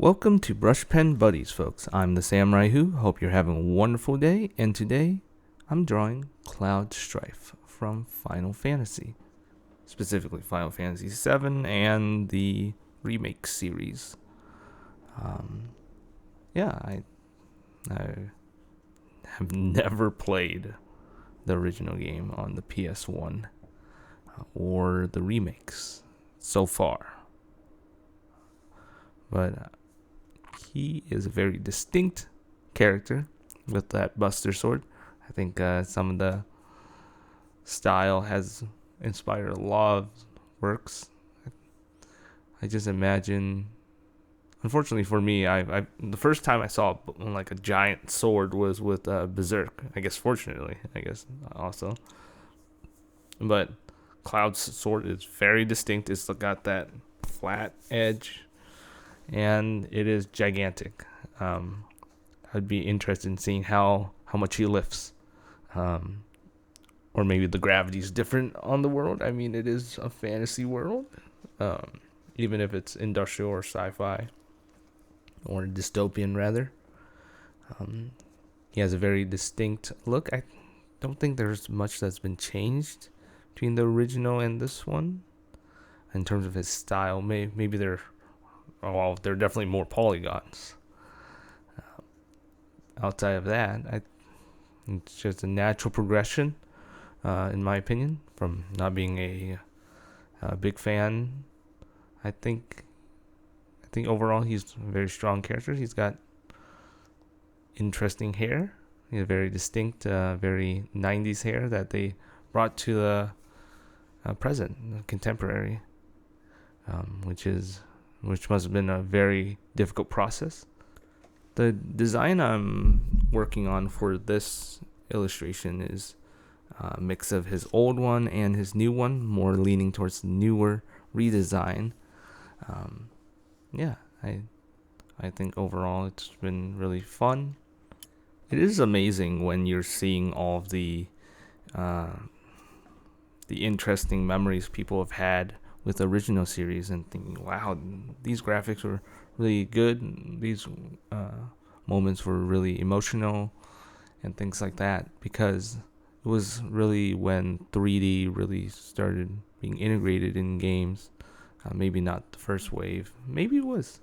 Welcome to Brushpen Buddies, folks. I'm TheSamuraiWho. Hope you're having a wonderful day. And today, I'm drawing Cloud Strife from Final Fantasy, specifically Final Fantasy VII and the remake series. I have never played the original game on the PS1 or the remakes so far, but he is a very distinct character with that Buster Sword. I think some of the style has inspired a lot of works. I just imagine. Unfortunately for me, I the first time I saw like a giant sword was with Berserk. I guess fortunately, also, but Cloud's sword is very distinct. It's got that flat edge, and it is gigantic. I'd be interested in seeing how much he lifts, or maybe the gravity is different on the world. I mean, it is a fantasy world, even if it's industrial or sci-fi or dystopian rather. He has a very distinct look. I don't think there's much that's been changed between the original and this one in terms of his style. Maybe there are definitely more polygons. Outside of that, it's just a natural progression, in my opinion, from not being a big fan. I think overall he's a very strong character. He's got interesting hair. He has very distinct, very 90s hair that they brought to the present, contemporary, which must have been a very difficult process. The design I'm working on for this illustration is a mix of his old one and his new one, more leaning towards the newer redesign. I think overall it's been really fun. It is amazing when you're seeing all of the interesting memories people have had with the original series and thinking, wow, these graphics were really good. These moments were really emotional and things like that, because it was really when 3D really started being integrated in games. Maybe not the first wave. Maybe it was.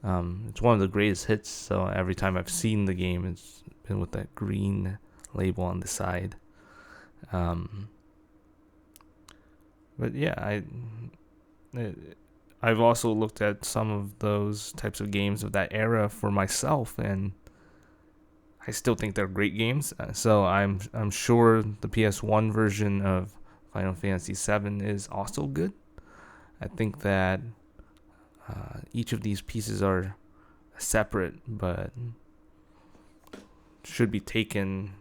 It's one of the greatest hits, so every time I've seen the game, it's been with that green label on the side. But yeah, I've also looked at some of those types of games of that era for myself, and I still think they're great games. So I'm sure the PS1 version of Final Fantasy VII is also good. I think that each of these pieces are separate, but should be taken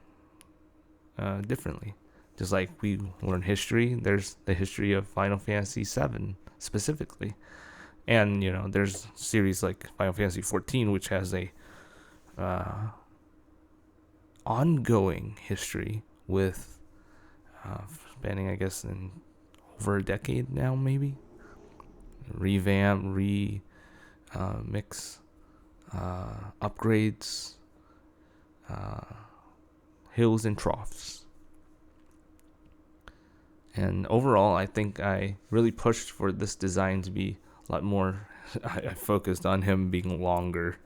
differently. Just like we learn history, there's the history of Final Fantasy VII specifically. And, there's series like Final Fantasy XIV, which has a ongoing history with spanning, I guess, in over a decade now, maybe. Revamp, mix, upgrades, hills and troughs. And overall, I think I really pushed for this design to be a lot more. I focused on him being longer,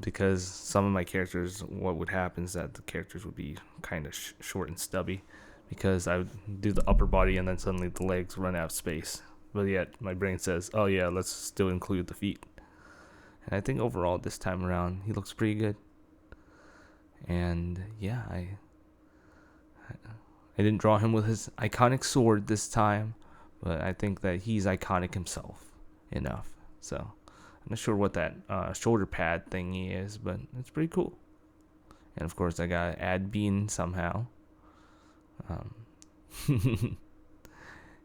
because some of my characters, what would happen is that the characters would be kind of short and stubby, because I would do the upper body and then suddenly the legs run out of space. But yet my brain says, oh yeah, let's still include the feet. And I think overall this time around, he looks pretty good. And yeah, I didn't draw him with his iconic sword this time, but I think that he's iconic himself enough. So I'm not sure what that shoulder pad thingy is, but it's pretty cool. And of course, I got to add Bean somehow.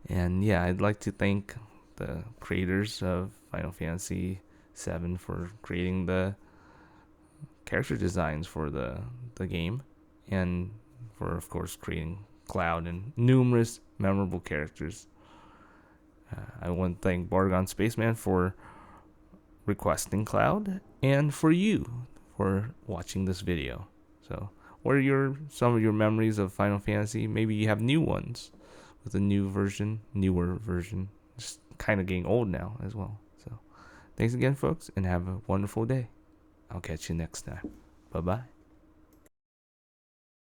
And yeah, I'd like to thank the creators of Final Fantasy VII for creating the character designs for the game, and for, of course, creating Cloud and numerous memorable characters. I want to thank Bargon Spaceman for requesting Cloud, and for you for watching this video. So, what are some of your memories of Final Fantasy? Maybe you have new ones with a newer version. Just kind of getting old now as well. So, thanks again, folks, and have a wonderful day. I'll catch you next time. Bye bye.